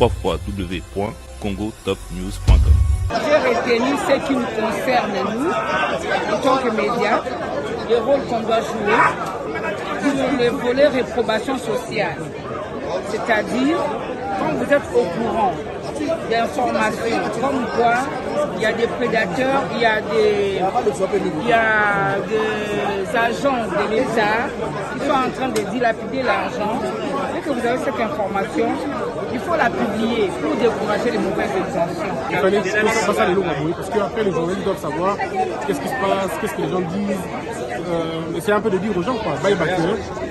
www.congotopnews.com. J'ai retenu ce qui nous concerne, nous, en tant que médias, le rôle qu'on doit jouer pour le volet réprobation sociale. C'est-à-dire, quand vous êtes au courant d'informations, comme quoi il y a des prédateurs, il y a des agents de l'État qui sont en train de dilapider l'argent, et que vous avez cette information, il faut la publier pour décourager les mauvaises intentions. Il fallait que ça passe à les longs, parce qu'après les journalistes doivent savoir qu'est-ce qui se passe, qu'est-ce que les gens disent. C'est un peu de dire aux gens, quoi, bye bye,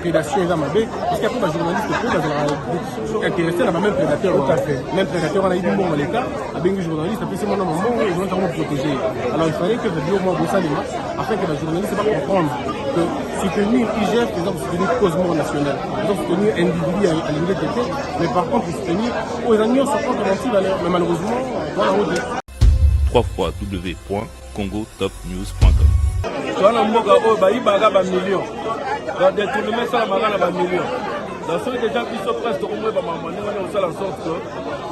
prédation et amabé, parce qu'après, les journalistes peuvent intéresser à la même prédateur. Tout à fait. Même prédateur, on a eu du bon à l'État, avec les journalistes, après c'est mon nom, et ils vont vraiment protéger. Alors il fallait que je dise au moins de ça, afin que les journalistes va comprendre que soutenir IGF, par exemple, soutenir Cosmo National, par exemple, soutenir individu à l'UDTT, mais par contre, soutenir aux amis, on se prend comme ainsi, mais malheureusement, voilà, on dit. www.congotopnews.com. Dans mboka oyo bayibaka millions. Dans détournement ça la millions. Dans ceux des gens qui sont presque au moins on fait en sorte que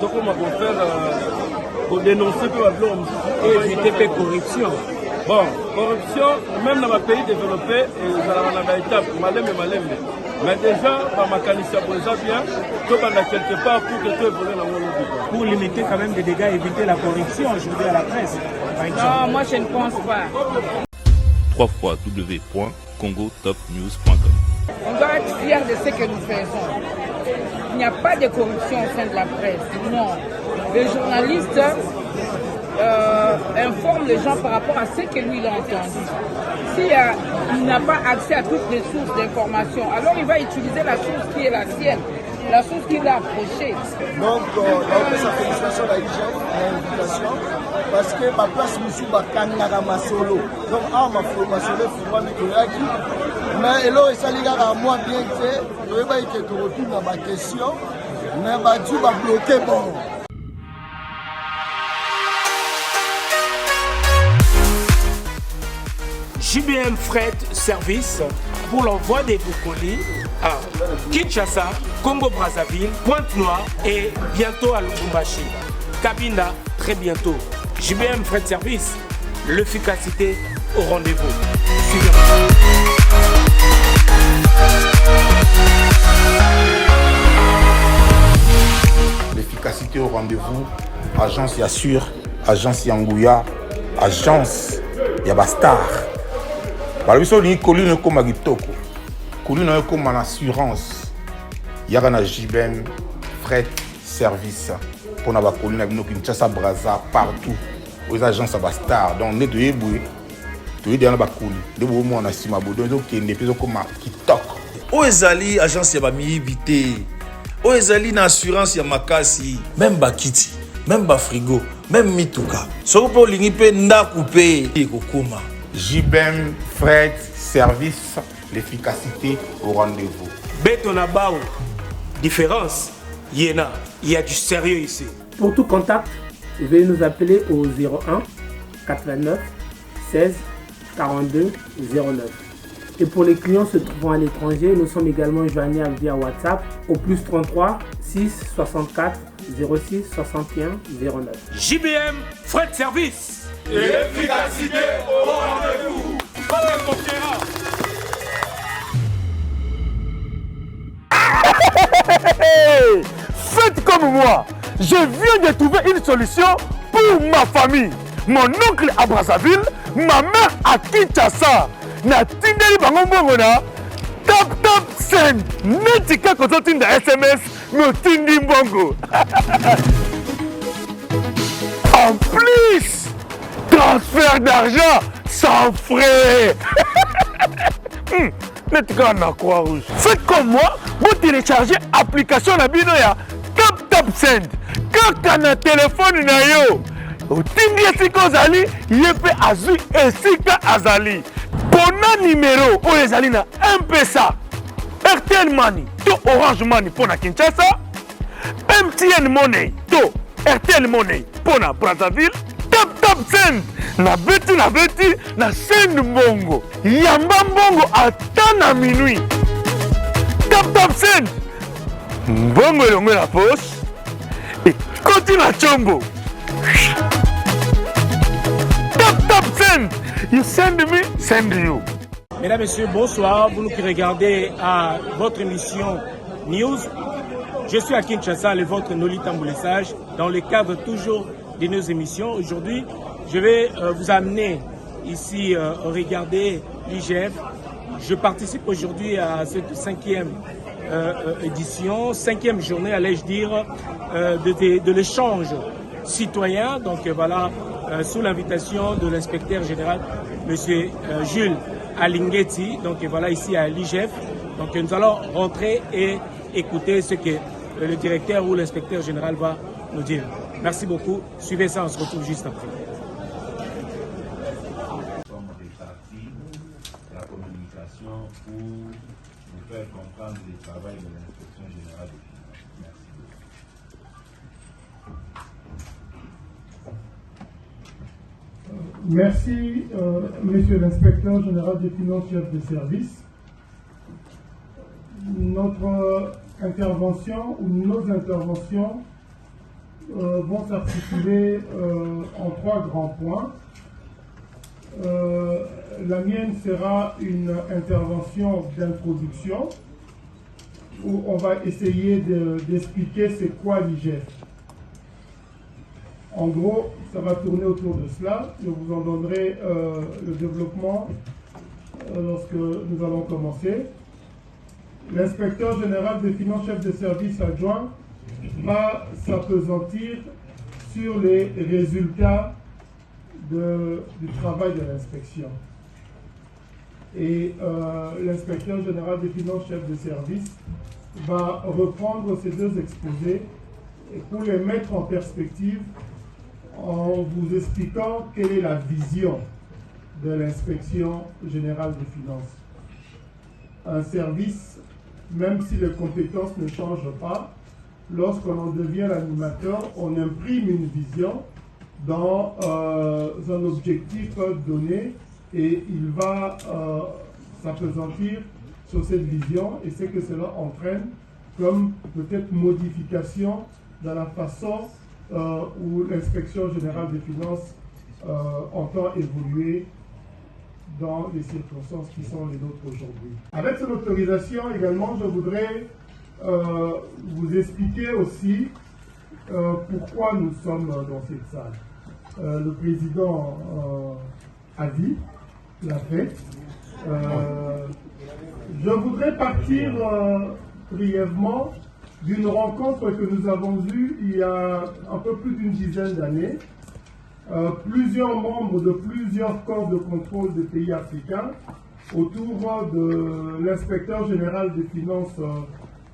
donc on va faire pour dénoncer pour l'homme et éviter corruption. Bon, corruption même dans les pays développés ils ont une étape malem. Mais déjà par ma qualité pour ça bien tout dans quelque part pour que tout évolue dans le monde. Pour limiter quand même des dégâts, éviter la corruption aujourd'hui à la presse. Non, moi je ne pense pas. www.congotopnews.com. On doit être fiers de ce que nous faisons. Il n'y a pas de corruption au sein de la presse. Non. Les journalistes informent les gens par rapport à ce que lui il a entendu. S'il n'a pas accès à toutes les sources d'information, alors il va utiliser la source qui est la sienne, la source qui l'a approchée. Donc, sa félicitation à l'IGF, l'invitation, parce que ma place Moussou Bakanga Masolo. Donc, ma formation, mais là, ça les gars à moi bien fait, je vais pas que tu retournes à ma question, mais tu vas bloquer bon. JBM Fret Service pour l'envoi des colis à Kinshasa, Congo-Brazzaville, Pointe-Noire et bientôt à Lubumbashi. Cabinda, très bientôt. JBM Fret Service, l'efficacité au rendez-vous. L'efficacité au rendez-vous, agence Yassure, agence Yangouya, agence Yabastar. Balobiso ni colline comme Magitoko, colline comme en assurance. Yagana JBM Fret Service pour la colline avec nous Kinshasa, Brazza, partout aux agences Yabastar. Donc on est de Eboué. Tu es dans la colline. De beau monde à Simabo, donc qui n'est plus comme Kitok. Oezali agence Yabami Vité. Oezali na assurance Yamakasi. Même Bakiti, même Bafrigo, même Mituka. Sopo lingipe nda coupé kokoma. JBM Fret Service, l'efficacité au rendez-vous. Betonabao, différence, Yéna, il y a du sérieux ici. Pour tout contact, veuillez nous appeler au 01 89 16 42 09. Et pour les clients se trouvant à l'étranger, nous sommes également joignables via WhatsApp au plus 33 6 64 06 61 09. JBM Fret Service. Et l'efficacité au rendez-vous. Faites comme moi. Je viens de trouver une solution pour ma famille. Mon oncle à Brazzaville, ma mère à Kinshasa. Na tindeli bango mbongo na tap send. Netika kozo tinda SMS no tindi mbongo. En plus, transfert d'argent sans frais. Netika na Croix-Rouge. Faites comme moi, vous téléchargez l'application na bino ya tap send. Kaka na téléphone na yo. Tindi esika ozali, yepe azui esika azali. Pona numéro oyo ezali na M-Pesa, RTL Money to Orange Money pona Kinshasa, MTN Money to RTL Money pona Brazzaville, tap send na beti na send mbongo, yamba mbongo ata na minuit. Tap send mbongo elongo na poche, Koti na chombo. Tap send. You send me, send you. Mesdames, Messieurs, bonsoir. Vous qui regardez à votre émission News. Je suis à Kinshasa, le vôtre Noli Tamboulessage, dans le cadre toujours de nos émissions. Aujourd'hui, je vais vous amener ici regarder l'IGF. Je participe aujourd'hui à cette 5e édition, 5e journée, allais-je dire, de l'échange citoyen. Donc voilà, sous l'invitation de l'inspecteur général, M. Jules Alingeti. Donc voilà, ici à l'IGF. Donc nous allons rentrer et écouter ce que le directeur ou l'inspecteur général va nous dire. Merci beaucoup. Suivez ça, on se retrouve juste après. La communication pour nous faire comprendre le travail de l'inspection générale des finances. Merci, monsieur l'inspecteur général des finances, chef de service. Notre intervention ou nos interventions vont s'articuler en 3 grands points. La mienne sera une intervention d'introduction où on va essayer d'expliquer c'est quoi l'IGF. En gros, ça va tourner autour de cela. Je vous en donnerai le développement lorsque nous allons commencer. L'inspecteur général des finances, chef de service adjoint, va s'appesantir sur les résultats du travail de l'inspection. Et l'inspecteur général des finances, chef de service, va reprendre ces 2 exposés et pour les mettre en perspective en vous expliquant quelle est la vision de l'inspection générale des finances. Un service, même si les compétences ne changent pas, lorsqu'on en devient l'animateur, on imprime une vision dans un objectif donné et il va s'appesantir sur cette vision et c'est que cela entraîne comme peut-être modification dans la façon où l'inspection générale des finances entend évoluer dans les circonstances qui sont les nôtres aujourd'hui. Avec cette autorisation également, je voudrais vous expliquer aussi pourquoi nous sommes dans cette salle. Le président a dit, l'a fait. Je voudrais partir brièvement d'une rencontre que nous avons eue il y a un peu plus d'une dizaine d'années. Plusieurs membres de plusieurs corps de contrôle des pays africains autour de l'inspecteur général des finances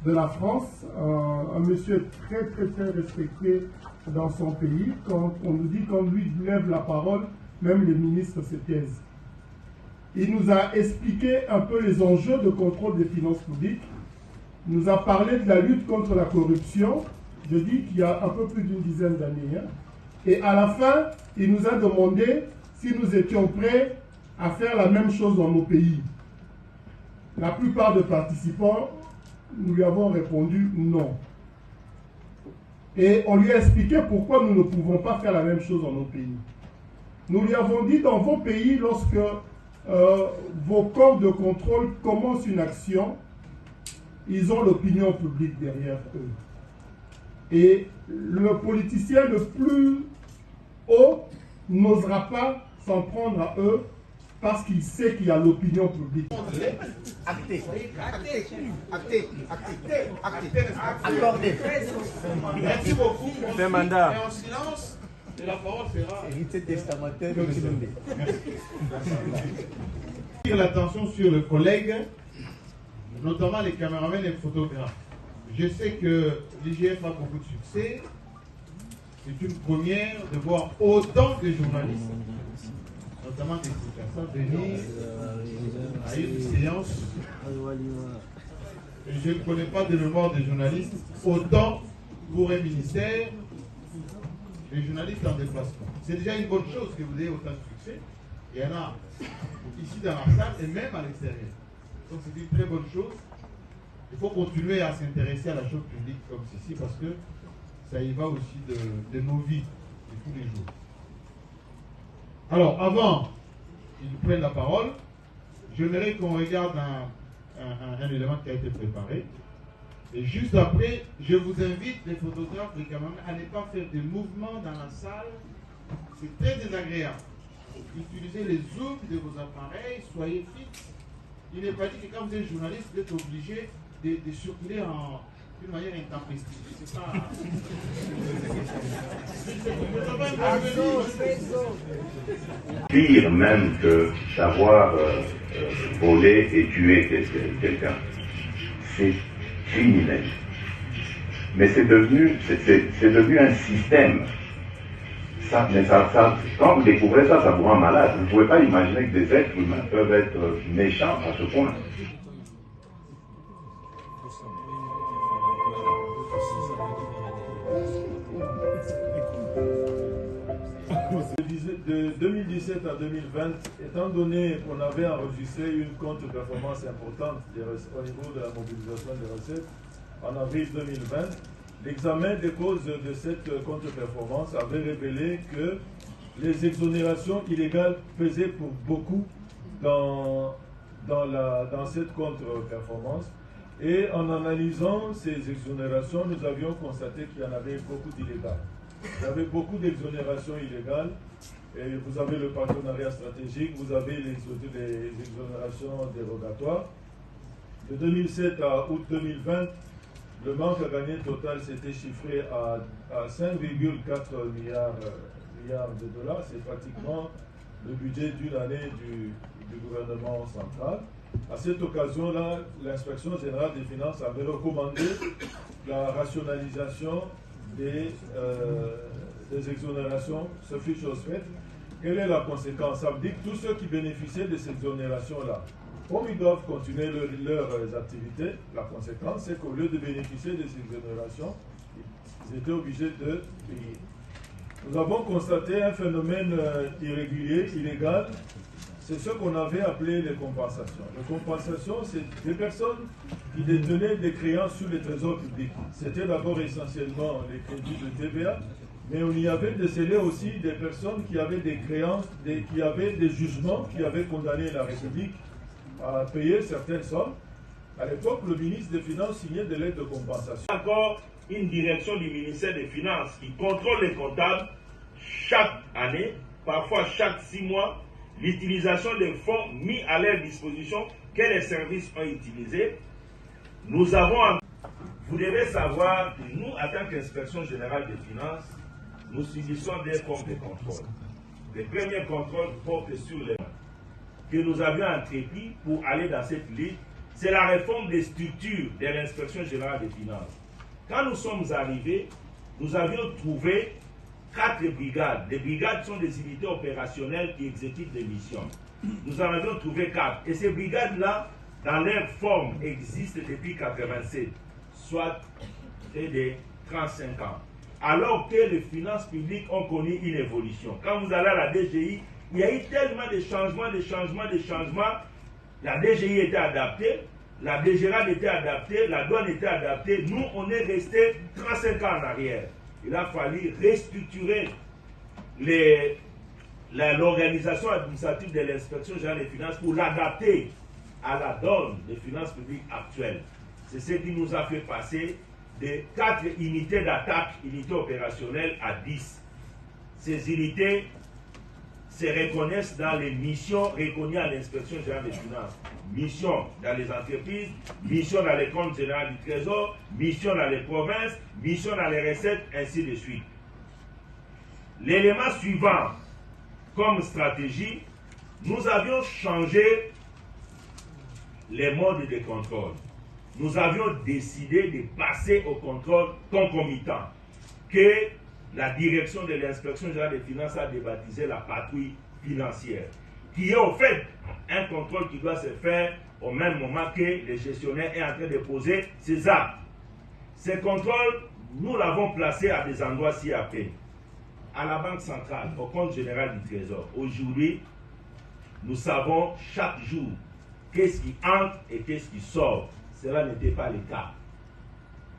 de la France, un monsieur très respecté dans son pays. Quand on nous dit quand lui lève la parole, même les ministres se taisent. Il nous a expliqué un peu les enjeux de contrôle des finances publiques. Il nous a parlé de la lutte contre la corruption, je dis qu'il y a un peu plus d'une dizaine d'années. Et à la fin, il nous a demandé si nous étions prêts à faire la même chose dans nos pays. La plupart des participants, nous lui avons répondu non. Et on lui a expliqué pourquoi nous ne pouvons pas faire la même chose dans nos pays. Nous lui avons dit, dans vos pays, lorsque vos corps de contrôle commencent une action, ils ont l'opinion publique derrière eux. Et le politicien le plus haut n'osera pas s'en prendre à eux parce qu'il sait qu'il y a l'opinion publique. Acté. Accordé. Merci beaucoup. C'est un mandat. Et en silence, et la parole sera héritier testamentaire de Merci. L'attention sur le collègue, notamment les caméramans et les photographes. Je sais que l'IGF a beaucoup de succès. C'est une première de voir autant de journalistes, notamment des Kinshasa, venir à une séance. Je ne connais pas de mémoire de journalistes, autant pour un ministère, les journalistes en déplacement. C'est déjà une bonne chose que vous ayez autant de succès. Il y en a ici dans la salle et même à l'extérieur. Donc c'est une très bonne chose. Il faut continuer à s'intéresser à la chose publique comme ceci parce que ça y va aussi de nos vies de tous les jours. Alors, avant qu'ils prennent la parole, j'aimerais qu'on regarde un élément qui a été préparé. Et juste après, je vous invite, les photographes, les caméramans, à ne pas faire des mouvements dans la salle. C'est très désagréable. Utilisez les zooms de vos appareils, soyez fixes. Il n'est pas dit que quand vous êtes journaliste, vous êtes obligé de circuler d'une manière intempestive. C'est pas... Pire même que savoir voler et tuer quelqu'un. C'est criminel. Mais c'est devenu un système. Quand vous découvrez ça, ça vous rend malade. Vous ne pouvez pas imaginer que des êtres humains peuvent être méchants à ce point. De 2017 à 2020, étant donné qu'on avait enregistré une contre-performance importante au niveau de la mobilisation des recettes, en avril 2020, l'examen des causes de cette contre-performance avait révélé que les exonérations illégales pesaient pour beaucoup dans cette contre-performance. Et en analysant ces exonérations, nous avions constaté qu'il y en avait beaucoup d'illégales. Il y avait beaucoup d'exonérations illégales. Et vous avez le partenariat stratégique, vous avez les exonérations dérogatoires. De 2007 à août 2020, le manque à gagner total s'était chiffré à 5,4 milliards de dollars. C'est pratiquement le budget d'une année du gouvernement central. À cette occasion-là, l'inspection générale des finances avait recommandé la rationalisation des exonérations. Ce fut chose faite. Quelle est la conséquence? Ça veut dire que tous ceux qui bénéficiaient de ces exonérations-là, comme ils doivent continuer leurs activités, la conséquence, c'est qu'au lieu de bénéficier de ces exonérations, ils étaient obligés de payer. Nous avons constaté un phénomène irrégulier, illégal, c'est ce qu'on avait appelé les compensations. Les compensations, c'est des personnes qui détenaient des créances sur les trésors publics. C'était d'abord essentiellement les crédits de TVA, mais on y avait décelé aussi des personnes qui avaient des créances, qui avaient des jugements, qui avaient condamné la République à payer certaines sommes. À l'époque, le ministre des Finances signait des lettres de compensation. Encore une direction du ministère des Finances qui contrôle les comptables chaque année, parfois chaque 6 mois, l'utilisation des fonds mis à leur disposition que les services ont utilisés. Nous avons... Vous devez savoir que nous, en tant qu'Inspection générale des finances, nous subissons des formes de contrôle. Les premiers contrôles portent sur les mains que nous avions entrepris pour aller dans cette ligne. C'est la réforme des structures de l'Inspection générale des finances. Quand nous sommes arrivés, nous avions trouvé 4 brigades. Les brigades sont des unités opérationnelles qui exécutent des missions. Nous en avions trouvé 4. Et ces brigades-là, dans leur forme, existent depuis 1987, soit près de 35 ans. Alors que les finances publiques ont connu une évolution. Quand vous allez à la DGI, il y a eu tellement de changements. La DGI était adaptée, la DGRAD était adaptée, la douane était adaptée. Nous, on est resté 35 ans en arrière. Il a fallu restructurer l'organisation administrative de l'inspection générale des finances pour l'adapter à la donne des finances publiques actuelles. C'est ce qui nous a fait passer de 4 unités d'attaque, unités opérationnelles, à 10. Ces unités se reconnaissent dans les missions reconnues à l'inspection générale des finances. Missions dans les entreprises, missions dans les comptes généraux du Trésor, missions dans les provinces, missions dans les recettes, ainsi de suite. L'élément suivant, comme stratégie, nous avions changé les modes de contrôle. Nous avions décidé de passer au contrôle concomitant que la direction de l'inspection générale des finances a débaptisé la patrouille financière, qui est au fait un contrôle qui doit se faire au même moment que le gestionnaire est en train de poser ses actes. Ces contrôles, nous l'avons placé à des endroits si à peine. À la Banque centrale, au compte général du Trésor. Aujourd'hui, nous savons chaque jour qu'est-ce qui entre et qu'est-ce qui sort. Cela n'était pas le cas.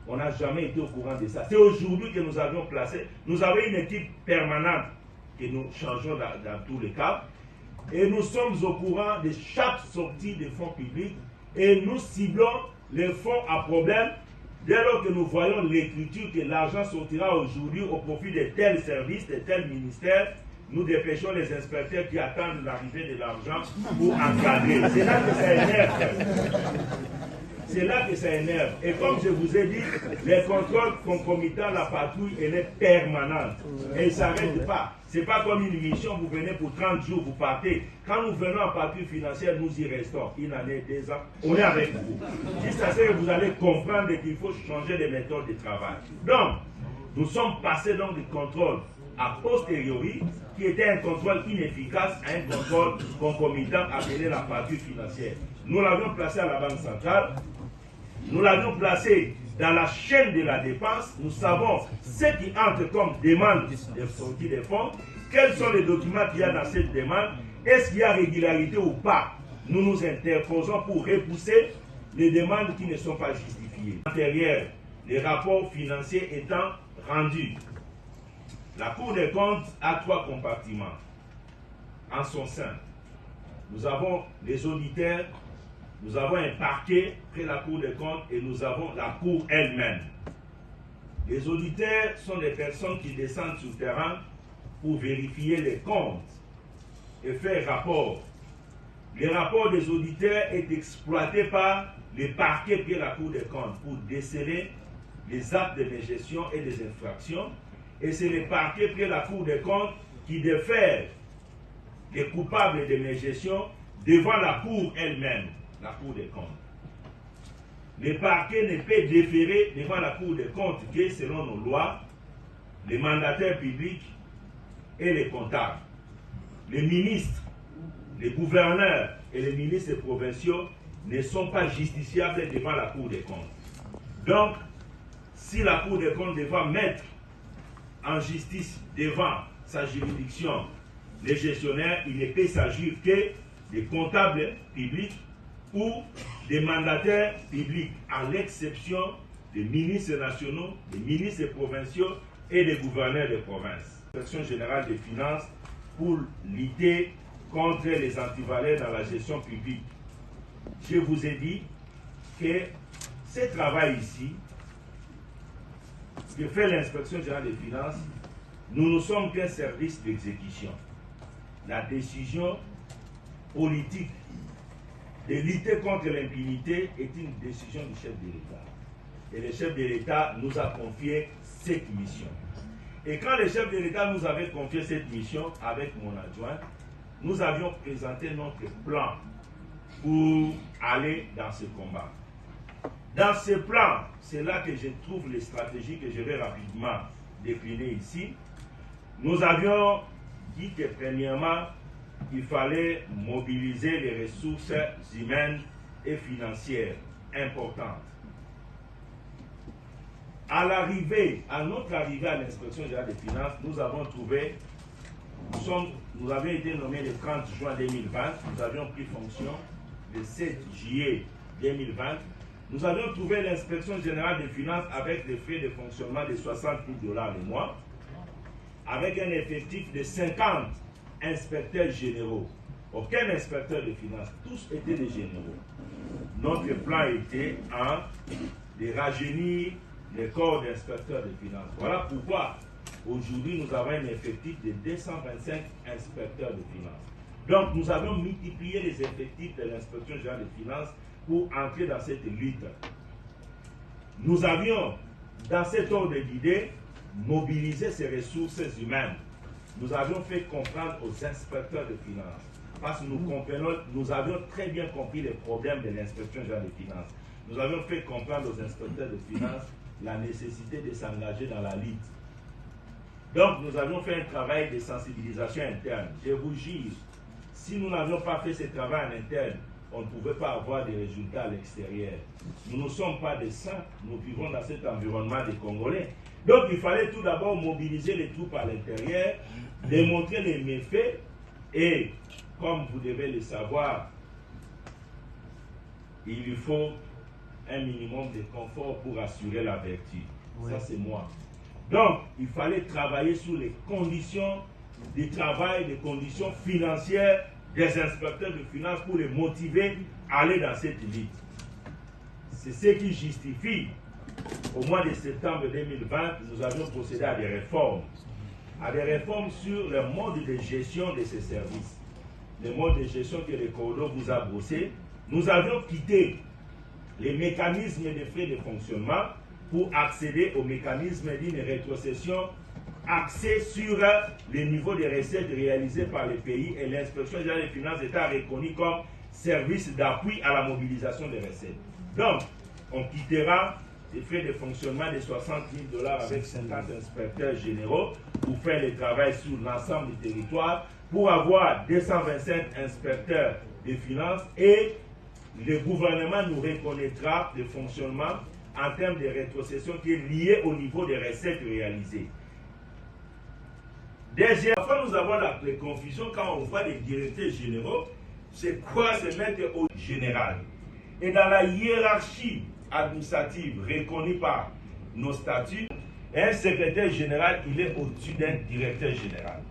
On n'a jamais été au courant de ça. C'est aujourd'hui que nous avions placé, nous avons une équipe permanente que nous changeons dans tous les cas. Et nous sommes au courant de chaque sortie de fonds publics et nous ciblons les fonds à problème dès lors que nous voyons l'écriture que l'argent sortira aujourd'hui au profit de tels services, de tels ministères. Nous dépêchons les inspecteurs qui attendent l'arrivée de l'argent pour encadrer. C'est là que ça énerve. C'est là que ça énerve. Et comme je vous ai dit, les contrôles concomitants, la patrouille, elle est permanente. Et il ne s'arrête pas. Ce n'est pas comme une mission, vous venez pour 30 jours, vous partez. Quand nous venons en patrouille financière, nous y restons. Une année, 2 ans, on est avec vous. Jusqu'à ce que vous allez comprendre qu'il faut changer les méthodes de travail. Donc, nous sommes passés dans des contrôles a posteriori, qui était un contrôle inefficace à un contrôle concomitant appelé la patrouille financière. Nous l'avions placé à la Banque centrale, nous l'avions placé dans la chaîne de la dépense, nous savons ce qui entre comme demande de sortie des fonds, quels sont les documents qu'il y a dans cette demande, est-ce qu'il y a régularité ou pas. Nous nous interposons pour repousser les demandes qui ne sont pas justifiées. Antérieur, les rapports financiers étant rendus, la Cour des comptes a 3 compartiments en son sein. Nous avons les auditeurs, nous avons un parquet près de la Cour des comptes et nous avons la Cour elle-même. Les auditeurs sont des personnes qui descendent sur le terrain pour vérifier les comptes et faire rapport. Le rapport des auditeurs est exploité par les parquets près de la Cour des comptes pour déceler les actes de mégestion et des infractions. Et c'est les parquets près de la Cour des comptes qui défèrent les coupables de mégestion devant la Cour elle-même, la Cour des comptes. Les parquets ne peuvent déférer devant la Cour des comptes que, selon nos lois, les mandataires publics et les comptables. Les ministres, les gouverneurs et les ministres provinciaux ne sont pas justiciables devant la Cour des comptes. Donc, si la Cour des comptes devra mettre en justice devant sa juridiction les gestionnaires, il ne peut s'agir que des comptables publics ou des mandataires publics, à l'exception des ministres nationaux, des ministres provinciaux et des gouverneurs de province. L'inspection générale des finances pour lutter contre les antivaleurs dans la gestion publique. Je vous ai dit que ce travail ici, que fait l'inspection générale des finances, nous ne sommes qu'un service d'exécution. La décision politique de lutter contre l'impunité est une décision du chef de l'État. Et le chef de l'État nous a confié cette mission. Et quand le chef de l'État nous avait confié cette mission avec mon adjoint, nous avions présenté notre plan pour aller dans ce combat. Dans ce plan, c'est là que je trouve les stratégies que je vais rapidement décliner ici. Nous avions dit que premièrement, il fallait mobiliser les ressources humaines et financières importantes. À notre arrivée à l'inspection générale des finances, nous avons trouvé, nous avions été nommés le 30 juin 2020, nous avions pris fonction le 7 juillet 2020. Nous avions trouvé l'inspection générale des finances avec des frais de fonctionnement de 60 000 $ le mois, avec un effectif de 50 inspecteurs généraux. Aucun inspecteur de finances, tous étaient des généraux. Notre plan était de rajeunir les corps d'inspecteurs de finances. Voilà pourquoi aujourd'hui nous avons un effectif de 225 inspecteurs de finances. Donc nous avons multiplié les effectifs de l'inspection générale des finances pour entrer dans cette lutte. Nous avions, dans cet ordre d'idée, mobilisé ces ressources humaines. Nous avions fait comprendre aux inspecteurs de finances, parce que nous avions très bien compris les problèmes de l'inspection générale des finances. Nous avions fait comprendre aux inspecteurs de finances la nécessité de s'engager dans la lutte. Donc nous avions fait un travail de sensibilisation interne. Je vous jure, si nous n'avions pas fait ce travail en interne, on ne pouvait pas avoir des résultats à l'extérieur. Nous ne sommes pas des saints, nous vivons dans cet environnement des Congolais. Donc il fallait tout d'abord mobiliser les troupes à l'intérieur, démontrer les méfaits et, comme vous devez le savoir, il faut un minimum de confort pour assurer la vertu. Oui. Ça, c'est moi. Donc, il fallait travailler sur les conditions de travail, les conditions financières des inspecteurs de finances pour les motiver à aller dans cette élite. C'est ce qui justifie, au mois de septembre 2020, nous avions procédé à des réformes. À des réformes sur le mode de gestion de ces services. Le mode de gestion que le Cordo vous a brossé. Nous avions quitté les mécanismes de frais de fonctionnement pour accéder au mécanisme d'une rétrocession axée sur le niveau des recettes réalisées par les pays, et l'inspection générale des finances étant reconnue comme service d'appui à la mobilisation des recettes. Donc, on quittera les frais de fonctionnement de 60 000 $ avec 50 inspecteurs généraux pour faire le travail sur l'ensemble du territoire, pour avoir 225 inspecteurs des finances, et le gouvernement nous reconnaîtra le fonctionnement en termes de rétrocession qui est lié au niveau des recettes réalisées. Déjà, parfois nous avons la confusion quand on voit les directeurs généraux, c'est quoi se mettre au général. Et dans la hiérarchie administrative reconnue par nos statuts, un secrétaire général, il est au-dessus d'un directeur général.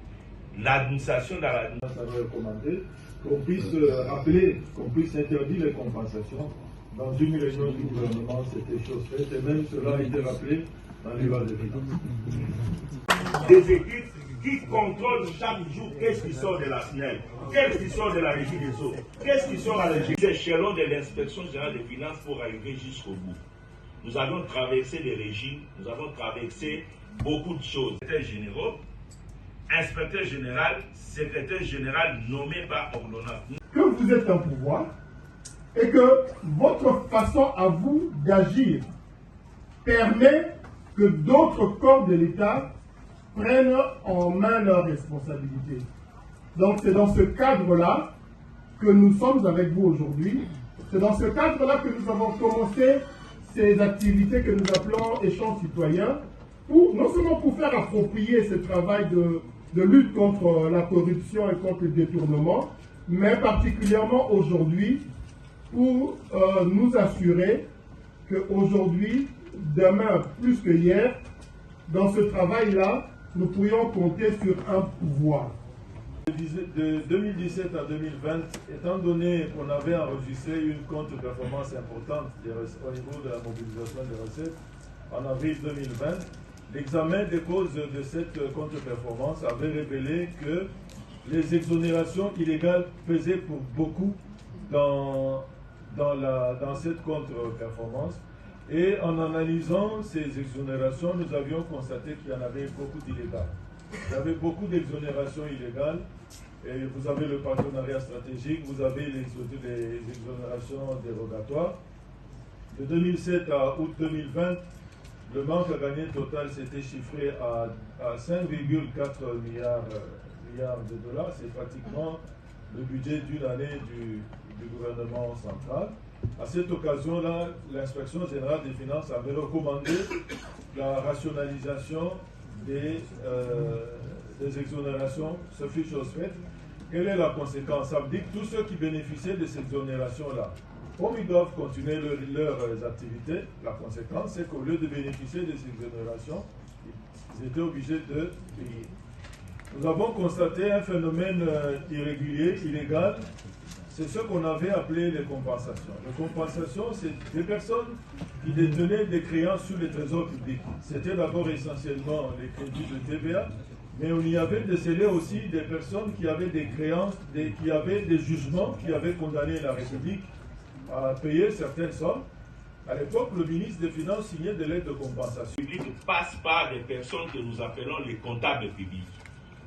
L'administration dans l'administration. Ça va recommander qu'on puisse rappeler, qu'on puisse interdire les compensations. Dans une réunion du gouvernement, c'était chose faite, et même cela a été rappelé dans les lois de finances. Des équipes qui contrôlent chaque jour qu'est-ce qui sort de la SNEL, qu'est-ce qui sort de la régie des eaux, qu'est-ce qui sort à l'échelon de l'inspection générale des finances pour arriver jusqu'au bout. Nous avons traversé des régimes, nous avons traversé beaucoup de choses. Secrétaire général, inspecteur général, secrétaire général nommé par ordonnance. Que vous êtes en pouvoir et que votre façon à vous d'agir permet que d'autres corps de l'État prennent en main leurs responsabilités. Donc c'est dans ce cadre-là que nous sommes avec vous aujourd'hui. C'est dans ce cadre-là que nous avons commencé ces activités que nous appelons échanges citoyens, pour, non seulement pour faire approprier ce travail de lutte contre la corruption et contre le détournement, mais particulièrement aujourd'hui pour nous assurer qu'aujourd'hui, demain plus que hier, dans ce travail-là, nous pourrions compter sur un pouvoir. De 2017 à 2020, étant donné qu'on avait enregistré une contre-performance importante au niveau de la mobilisation des recettes, en avril 2020, l'examen des causes de cette contre-performance avait révélé que les exonérations illégales pesaient pour beaucoup dans cette contre-performance. Et en analysant ces exonérations, nous avions constaté qu'il y en avait beaucoup d'illégales. Il y avait beaucoup d'exonérations illégales. Et vous avez le partenariat stratégique, vous avez les exonérations dérogatoires. De 2007 à août 2020, le manque à gagner total s'était chiffré à 5,4 milliards de dollars. C'est pratiquement le budget d'une année du gouvernement central. À cette occasion-là, l'inspection générale des finances avait recommandé la rationalisation des exonérations. Ce fut chose faite. Quelle est la conséquence? Ça veut dire que tous ceux qui bénéficiaient de ces exonérations-là, comme ils doivent continuer leurs activités, la conséquence, c'est qu'au lieu de bénéficier de ces exonérations, ils étaient obligés de payer. Nous avons constaté un phénomène irrégulier, illégal. C'est ce qu'on avait appelé les compensations. Les compensations, c'est des personnes qui détenaient des créances sur les trésors publics. C'était d'abord essentiellement les crédits de TVA, mais on y avait décelé aussi des personnes qui avaient des créances, qui avaient des jugements, qui avaient condamné la République à payer certaines sommes. À l'époque, le ministre des Finances signait des lettres de compensation. Le public passe par des personnes que nous appelons les comptables publics.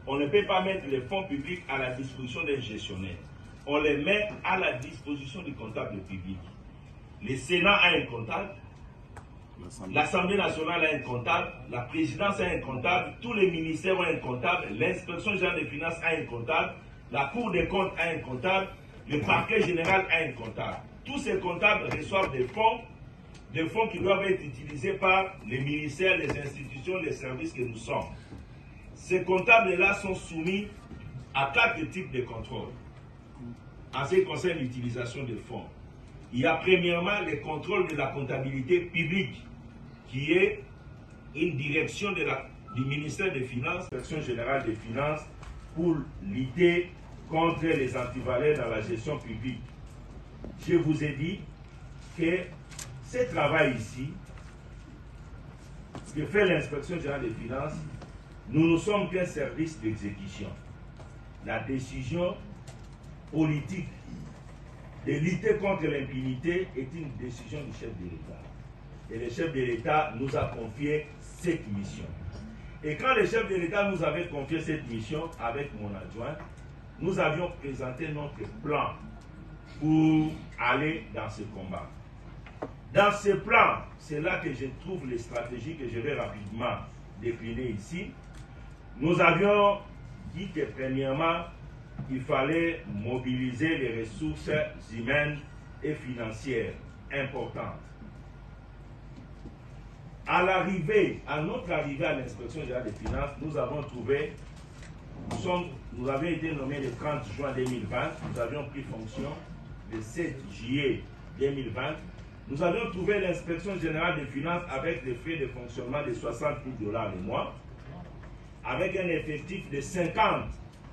On ne peut pas mettre les fonds publics à la disposition d'un gestionnaire. On les met à la disposition du comptable public. Le Sénat a un comptable, l'Assemblée nationale a un comptable, la présidence a un comptable, tous les ministères ont un comptable, l'inspection générale des finances a un comptable, la Cour des comptes a un comptable, le parquet général a un comptable. Tous ces comptables reçoivent des fonds qui doivent être utilisés par les ministères, les institutions, les services que nous sommes. Ces comptables-là sont soumis à 4 types de contrôles en ce qui concerne l'utilisation des fonds. il y a premièrement le contrôle de la comptabilité publique, qui est une direction du ministère des Finances, Direction générale des Finances, pour lutter contre les antivaleurs dans la gestion publique. Je vous ai dit que ce travail ici, que fait l'inspection générale des Finances, nous ne sommes qu'un service d'exécution. La décision politique de lutter contre l'impunité est une décision du chef de l'État. Et le chef de l'État nous a confié cette mission. Et quand le chef de l'État nous avait confié cette mission avec mon adjoint, nous avions présenté notre plan pour aller dans ce combat. Dans ce plan, c'est là que je trouve les stratégies que je vais rapidement décliner ici. Nous avions dit que premièrement, il fallait mobiliser les ressources humaines et financières importantes. À notre arrivée à l'inspection générale des finances, nous avons trouvé, nous avions été nommés le 30 juin 2020, nous avions pris fonction le 7 juillet 2020. Nous avions trouvé l'inspection générale des finances avec des frais de fonctionnement de 60 000 $ le mois, avec un effectif de 50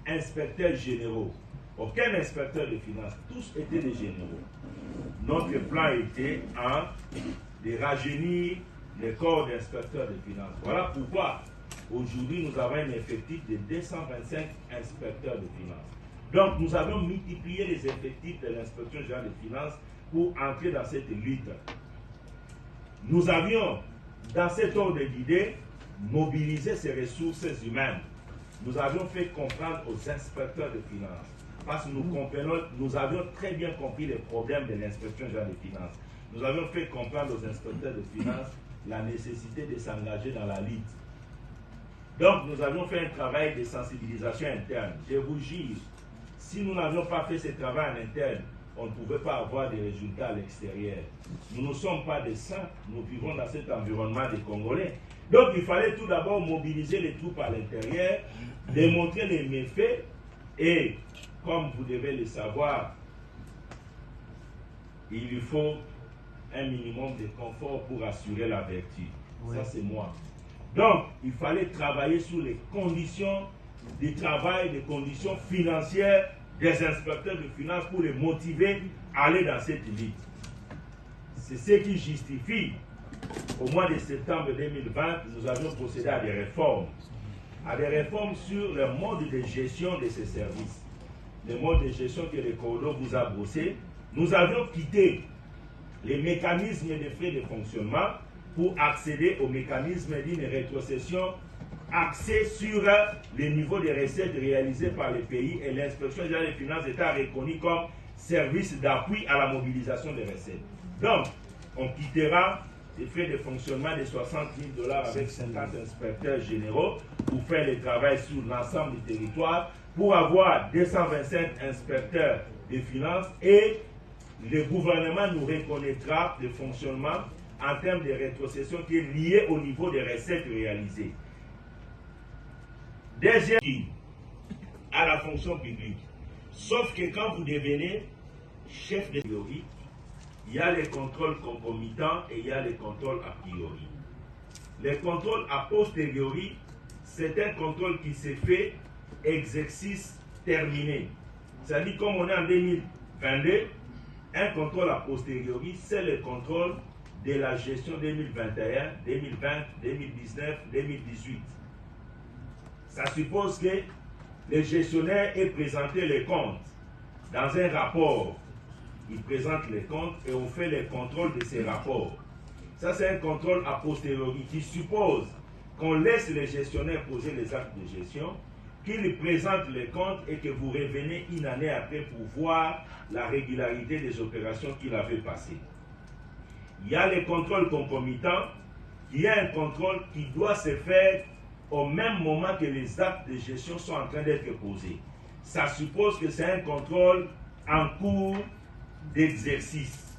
inspecteurs généraux. Aucun inspecteur de finances, tous étaient des généraux. Notre plan était de rajeunir le corps d'inspecteurs de finances. Voilà pourquoi aujourd'hui nous avons un effectif de 225 inspecteurs de finances. Donc nous avons multiplié les effectifs de l'inspection générale des finances pour entrer dans cette lutte. Nous avions, dans cet ordre d'idée, mobilisé ces ressources humaines. Nous avions fait comprendre aux inspecteurs de finances, parce que nous avions très bien compris les problèmes de l'inspection générale des finances. Nous avions fait comprendre aux inspecteurs de finances la nécessité de s'engager dans la lutte. Donc nous avions fait un travail de sensibilisation interne. Je vous jure, si nous n'avions pas fait ce travail en interne, on ne pouvait pas avoir des résultats à l'extérieur. Nous ne sommes pas des saints, nous vivons dans cet environnement des Congolais. Donc il fallait tout d'abord mobiliser les troupes à l'intérieur, démontrer les méfaits et, comme vous devez le savoir, il lui faut un minimum de confort pour assurer la vertu. Oui. Ça c'est moi. Donc il fallait travailler sur les conditions du travail, les conditions financières des inspecteurs de finances pour les motiver à aller dans cette lutte. C'est ce qui justifie, au mois de septembre 2020, nous avions procédé à des réformes. À des réformes sur le mode de gestion de ces services. Le mode de gestion que le Cordo vous a brossé. Nous avions quitté les mécanismes de frais de fonctionnement pour accéder au mécanisme d'une rétrocession axé sur les niveaux de recettes réalisés par les pays, et l'inspection générale des finances étant reconnue comme service d'appui à la mobilisation des recettes. Donc, on quittera les frais de fonctionnement de 60 000 $ avec 50 inspecteurs généraux pour faire le travail sur l'ensemble du territoire, pour avoir 225 inspecteurs des finances, et le gouvernement nous reconnaîtra le fonctionnement en termes de rétrocession qui est lié au niveau des recettes réalisées. Deuxième, à la fonction publique. Sauf que quand vous devenez chef de théorie, il y a les contrôles concomitants et il y a les contrôles a priori. Les contrôles a posteriori, c'est un contrôle qui s'est fait exercice terminé. C'est-à-dire, comme on est en 2022, un contrôle a posteriori, c'est le contrôle de la gestion 2021, 2020, 2019, 2018. Ça suppose que le gestionnaire ait présenté les comptes dans un rapport. Il présente les comptes et on fait le contrôle de ces rapports. Ça, c'est un contrôle a posteriori qui suppose qu'on laisse le gestionnaire poser les actes de gestion, qu'il présente les comptes et que vous revenez une année après pour voir la régularité des opérations qu'il avait passées. Il y a les contrôles concomitants, il y a un contrôle qui doit se faire au même moment que les actes de gestion sont en train d'être posés. Ça suppose que c'est un contrôle en cours d'exercice.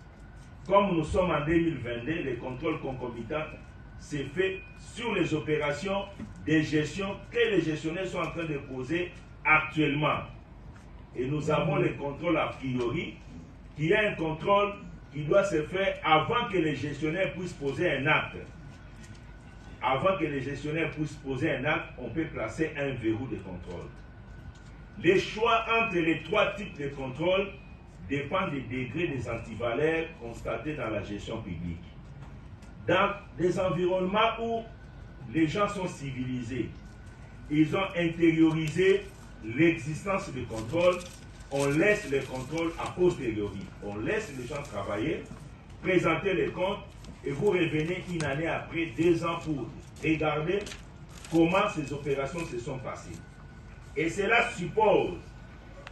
Comme nous sommes en 2022, le contrôle concomitant s'est fait sur les opérations de gestion que les gestionnaires sont en train de poser actuellement. Et nous avons le contrôle a priori, qui est un contrôle qui doit se faire avant que les gestionnaires puissent poser un acte. Avant que les gestionnaires puissent poser un acte, on peut placer un verrou de contrôle. Les choix entre les trois types de contrôle dépendent des degrés des antivaleurs constatés dans la gestion publique. Dans des environnements où les gens sont civilisés, ils ont intériorisé l'existence du contrôle, on laisse les contrôles a posteriori. On laisse les gens travailler, présenter les comptes, et vous revenez une année après, 2 ans, pour regarder comment ces opérations se sont passées. Et cela suppose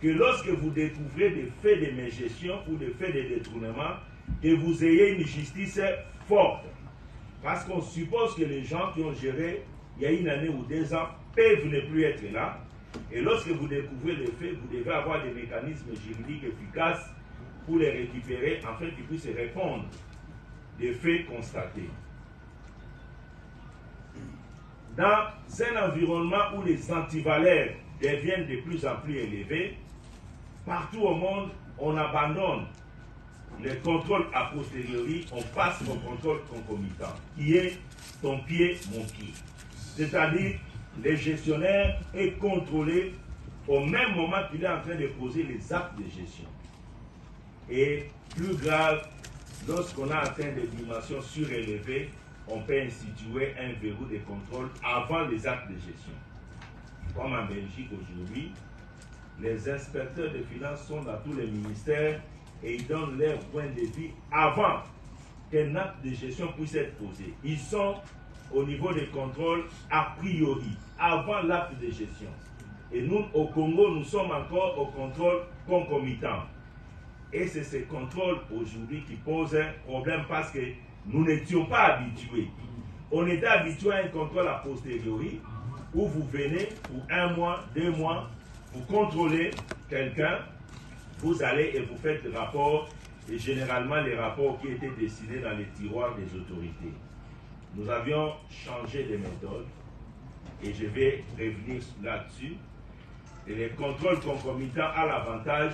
que lorsque vous découvrez des faits de mégestion ou des faits de détournement, que vous ayez une justice forte. Parce qu'on suppose que les gens qui ont géré il y a une année ou 2 ans peuvent ne plus être là. Et lorsque vous découvrez les faits, vous devez avoir des mécanismes juridiques efficaces pour les récupérer afin qu'ils puissent répondre des faits constatés. Dans un environnement où les antivaleurs deviennent de plus en plus élevés, partout au monde, on abandonne le contrôle a posteriori, on passe au contrôle concomitant, qui est ton pied, mon pied. C'est-à-dire, le gestionnaire est contrôlé au même moment qu'il est en train de poser les actes de gestion. Et plus grave, lorsqu'on a atteint des dimensions surélevées, on peut instituer un verrou de contrôle avant les actes de gestion. Comme en Belgique aujourd'hui, les inspecteurs de finances sont dans tous les ministères et ils donnent leur point de vue avant qu'un acte de gestion puisse être posé. Ils sont au niveau des contrôles a priori, avant l'acte de gestion. Et nous, au Congo, nous sommes encore au contrôle concomitant. Et c'est ce contrôle aujourd'hui qui pose un problème parce que nous n'étions pas habitués. On était habitués à un contrôle a posteriori où vous venez pour 1 mois, 2 mois, vous contrôlez quelqu'un, vous allez et vous faites le rapport, et généralement les rapports qui étaient dessinés dans les tiroirs des autorités. Nous avions changé de méthode et je vais revenir là-dessus. Et le contrôle concomitant a l'avantage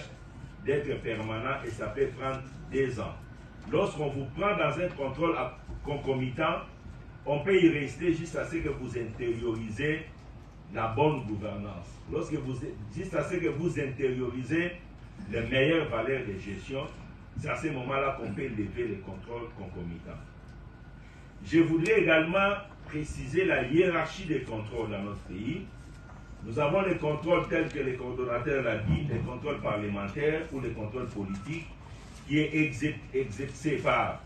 d'être permanent et ça peut prendre 2 ans. Lorsqu'on vous prend dans un contrôle concomitant, on peut y rester jusqu'à ce que vous intériorisez la bonne gouvernance. Juste à ce que vous intériorisez les meilleures valeurs de gestion, c'est à ce moment-là qu'on peut lever les contrôles concomitants. Je voudrais également préciser la hiérarchie des contrôles dans notre pays. Nous avons les contrôles tels que les coordonnateurs l'ont dit, les contrôles parlementaires ou les contrôles politiques, qui est exercé par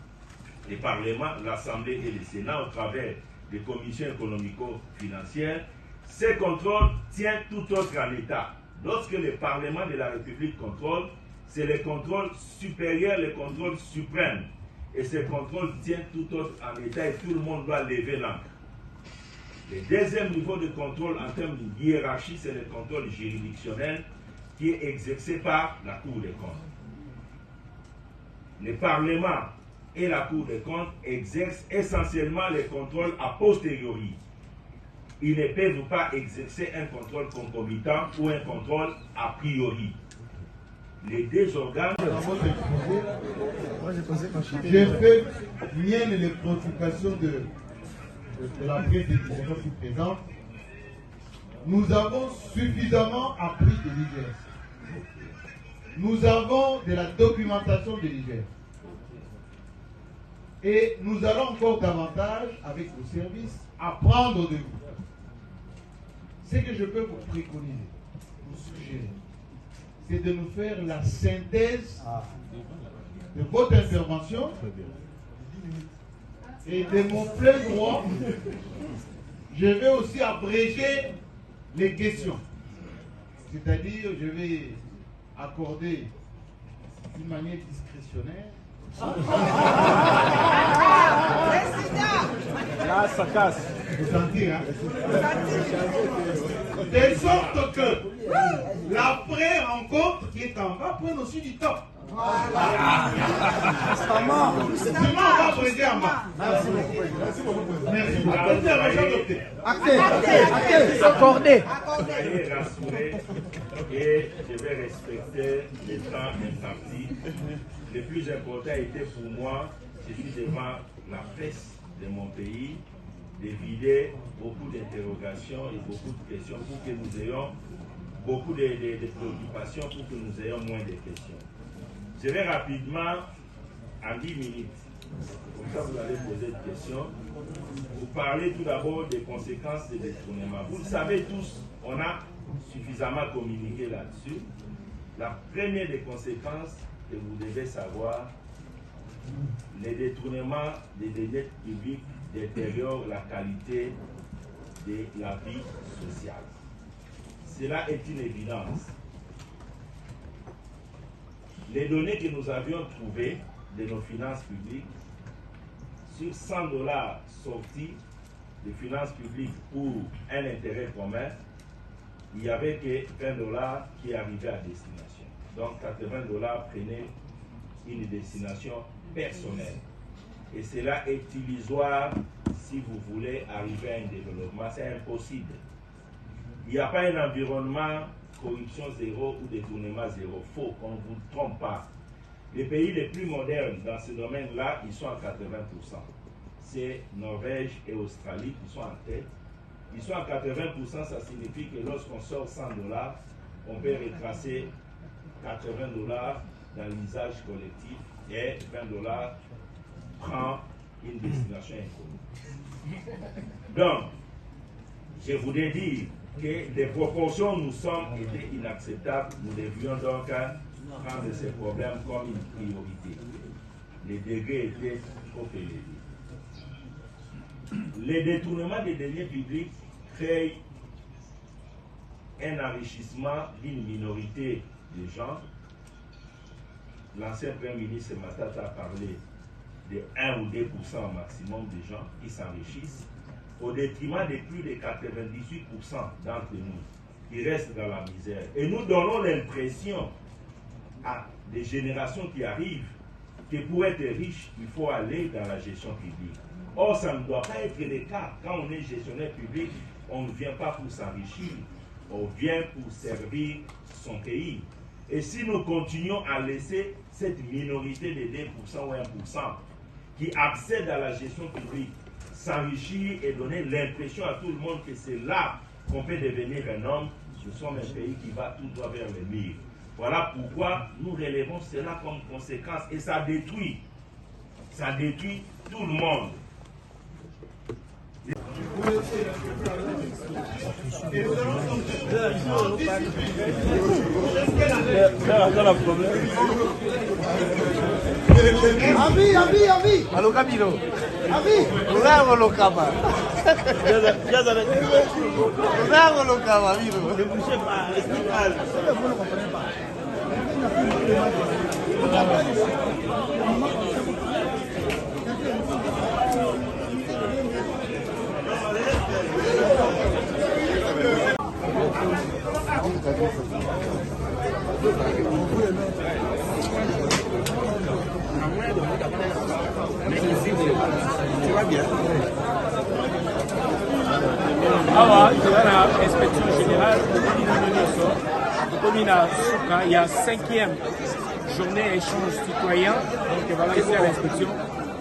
les parlements, l'Assemblée et le Sénat au travers des commissions économico-financières. Ces contrôles tiennent tout autre en État. Lorsque le Parlement de la République contrôle, c'est le contrôle supérieur, le contrôle suprême. Et ce contrôle tient tout autre en État et tout le monde doit lever l'encre. Le deuxième niveau de contrôle en termes de hiérarchie, c'est le contrôle juridictionnel qui est exercé par la Cour des comptes. Le Parlement et la Cour des comptes exercent essentiellement les contrôles a posteriori. Ils ne peuvent pas exercer un contrôle concomitant ou un contrôle a priori. Les 2 organes... J'ai fait mienne les préoccupations de la presse des décisions qui présente. Nous avons suffisamment appris de l'IGF. Nous avons de la documentation de l'IGF. Et nous allons encore davantage, avec vos services, apprendre de vous. Ce que je peux vous préconiser, vous suggérer, c'est de nous faire la synthèse de votre intervention et de mon plein droit. Je vais aussi abréger les questions. C'est-à-dire, je vais accorder d'une manière discrétionnaire. Là, ça casse. Vous sentez, hein? De sorte que l'après-rencontre qui est en bas prenne aussi du temps. Voilà. Demain, on va abréger en bas. Merci beaucoup. Merci beaucoup. Acté. Accordé. Soyez rassurés et je vais respecter les temps impartis. le plus important était pour moi, je suis devant la presse de mon pays, d'éviter beaucoup d'interrogations et beaucoup de questions pour que nous ayons beaucoup de préoccupations, pour que nous ayons moins de questions. Je vais rapidement, en 10 minutes, comme ça vous allez poser des questions, vous parler tout d'abord des conséquences des détournements. Vous le savez tous, on a suffisamment communiqué là-dessus. La première des conséquences que vous devez savoir, les détournements des deniers publics détériorent la qualité de la vie sociale. Cela est une évidence. Les données que nous avions trouvées de nos finances publiques, sur 100 $ sortis des finances publiques pour un intérêt commun, il n'y avait que 20 $ qui arrivaient à destination. Donc 80 $ prenaient une destination personnelle. Et cela est illusoire si vous voulez arriver à un développement. C'est impossible. Il n'y a pas un environnement corruption zéro ou détournement zéro. Faux, on ne vous trompe pas. Les pays les plus modernes dans ce domaine-là, ils sont à 80%. C'est Norvège et Australie qui sont en tête. Ils sont à 80%, ça signifie que lorsqu'on sort 100 $, on peut retracer 80 $ dans l'usage collectif et 20 $ prend une destination inconnue. Donc, je voudrais dire que les proportions nous semblent étaient inacceptables. Nous devions donc prendre ces problèmes comme une priorité. Les degrés étaient trop élevés. Les détournements des deniers publics créent un enrichissement d'une minorité de gens. L'ancien Premier ministre Matata a parlé de 1 ou 2% au maximum de gens qui s'enrichissent, au détriment de plus de 98% d'entre nous qui restent dans la misère. Et nous donnons l'impression à des générations qui arrivent que pour être riche, il faut aller dans la gestion publique. Or, ça ne doit pas être le cas. Quand on est gestionnaire public, on ne vient pas pour s'enrichir, on vient pour servir son pays. Et si nous continuons à laisser cette minorité de 2% ou 1% qui accède à la gestion publique s'enrichir et donner l'impression à tout le monde que c'est là qu'on peut devenir un homme, nous sommes un pays qui va tout droit vers le mur. Voilà pourquoi nous relevons cela comme conséquence et ça détruit tout le monde. Ami. Allo Camilo. Ami. Bravo lo cama. Bravo lo cama, amigo. Ne bougez pas, restez calme. Vous ne comprenez pas. Tu vas bien. Alors, il y a l'inspection générale commune à Souka. Il y a 5e journée échange citoyen. Donc voilà, ici à l'inspection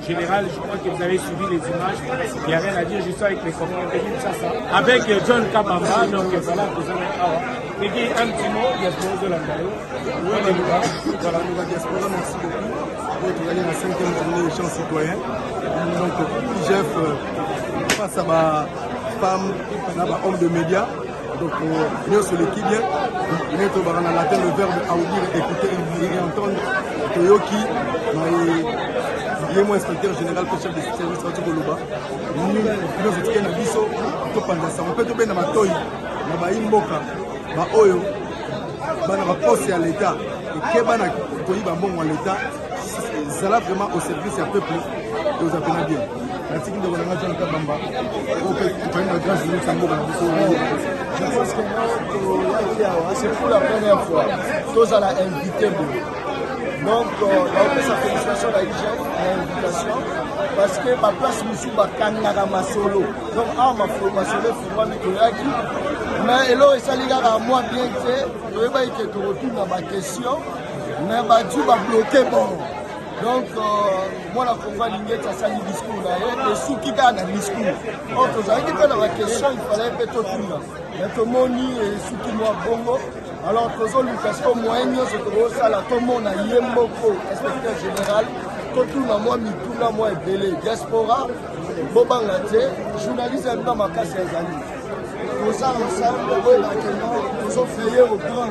générale, je crois que vous avez suivi les images. Il n'y a rien à dire, je suis avec les copains avec John Kabamba. Donc voilà, vous avez un petit mot, diaspora de la Caillou. Voilà, nous la diaspora, merci beaucoup. Vous allez à la 5e journée échange citoyen. Donc, IGF, face à ma femme, à homme de médias. Donc, nous sommes l'équipe bien. Nous sommes en latin le verbe audir, écouter et entendre. Toyoki, mon inspecteur général, chef de service Radio Koloba. Nous sommes en biso, on peut tomber dans ma toy, dans ma imboka, ma oyo, dans ma poste à l'État. Et Kebana, Koyiba Bon à l'État, ça là vraiment au service à peuple et aux appelants bien. L'article de Ronald John Kabamba, je pense que c'est pour la première fois tous à la invité. Donc, on sa félicitation à l'IGF, l'invitation, parce que ma place Moussou Bakanaga Masolo. Donc, ma formation, mais là, ça les gars à moi bien fait, je vais que tu retournes dans ma question, mais Dieu va bloquer bon. Donc, moi, la Congo Lingette, ça sali discours là, et sous qui gagne un discours. Donc, vous avez dit que dans la question, il fallait peut-être tout le monde. Mais tout le monde, sous qui moi, bongo. Alors, faisons l'occasion, moi, c'est que ça, là, tout le monde a yemboko, inspecteur général, tout le monde, moi, tout le monde est belé. Diaspora, Bobangate, journaliste, dans ma casse, les amis. Nous sommes ensemble, nous sommes fait au grand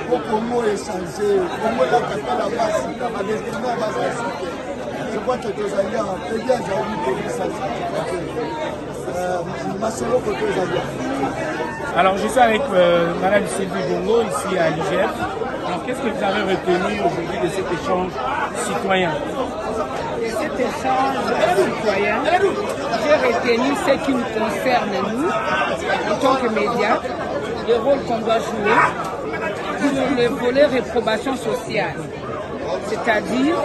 pour Congo échanger, Congo la capitale la base, la destinée à base. Je crois que tu as bien, j'ai envie de ça. Marcelo côté Alors je suis avec Madame Sylvie Bongo ici à l'IGF. Alors qu'est-ce que vous avez retenu aujourd'hui de cet échange citoyen? De cet échange citoyen, j'ai retenu ce qui nous concerne nous, en tant que médias, le rôle qu'on doit jouer sur le volet réprobation sociale. C'est-à-dire,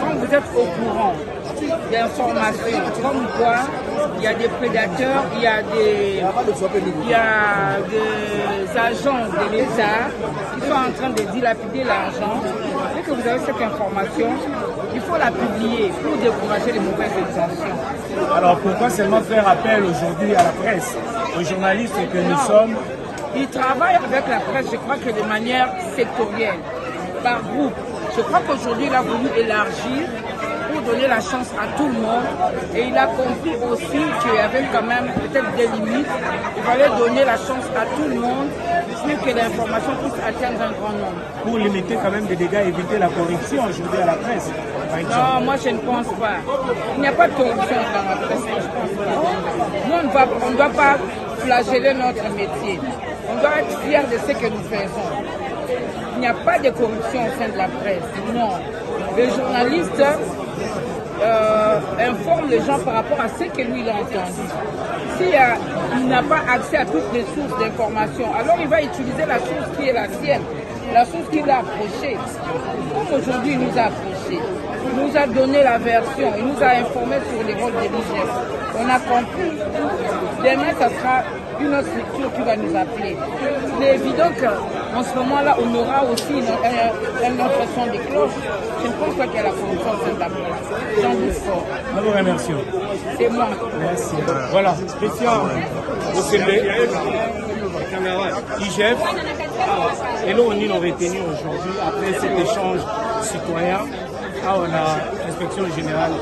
quand vous êtes au courant d'informations, comme quoi il y a des prédateurs, il y a des agents de l'État qui sont en train de dilapider l'argent, et que vous avez cette information, il faut la publier pour décourager les mauvaises intentions. Alors pourquoi seulement faire appel aujourd'hui à la presse, aux journalistes que nous sommes? Ils travaillent avec la presse, je crois que de manière sectorielle, par groupe. Je crois qu'aujourd'hui, il a voulu élargir pour donner la chance à tout le monde. Et il a compris aussi qu'il y avait quand même peut-être des limites. Il fallait donner la chance à tout le monde pour que l'information puisse atteindre un grand nombre. Pour limiter quand même des dégâts, éviter la corruption aujourd'hui à la presse, par exemple. Non, moi je ne pense pas. Il n'y a pas de corruption dans la presse, je pense pas. Nous, on ne doit pas flageller notre métier. On doit être fiers de ce que nous faisons. Il n'y a pas de corruption au sein de la presse, non. Les journalistes informent les gens par rapport à ce que lui il a entendu. S'il n'a pas accès à toutes les sources d'information, alors il va utiliser la source qui est la sienne, la source qu'il a approchée. Comme aujourd'hui il nous a approchés, il nous a donné la version, il nous a informé sur les rôles de l'IGF. On a compris. Demain, ça sera une autre structure qui va nous appeler. Il est évident qu'en ce moment-là, on aura aussi une autre son de cloche. Je ne pense pas qu'il y a la corruption au sein de la presse. J'en doute fort. Nous vous remercions. C'est moi. Merci. Voilà, Christian OCB, IGF. Et là, on y aurait retenu aujourd'hui, après cet échange citoyen, on a l'inspection générale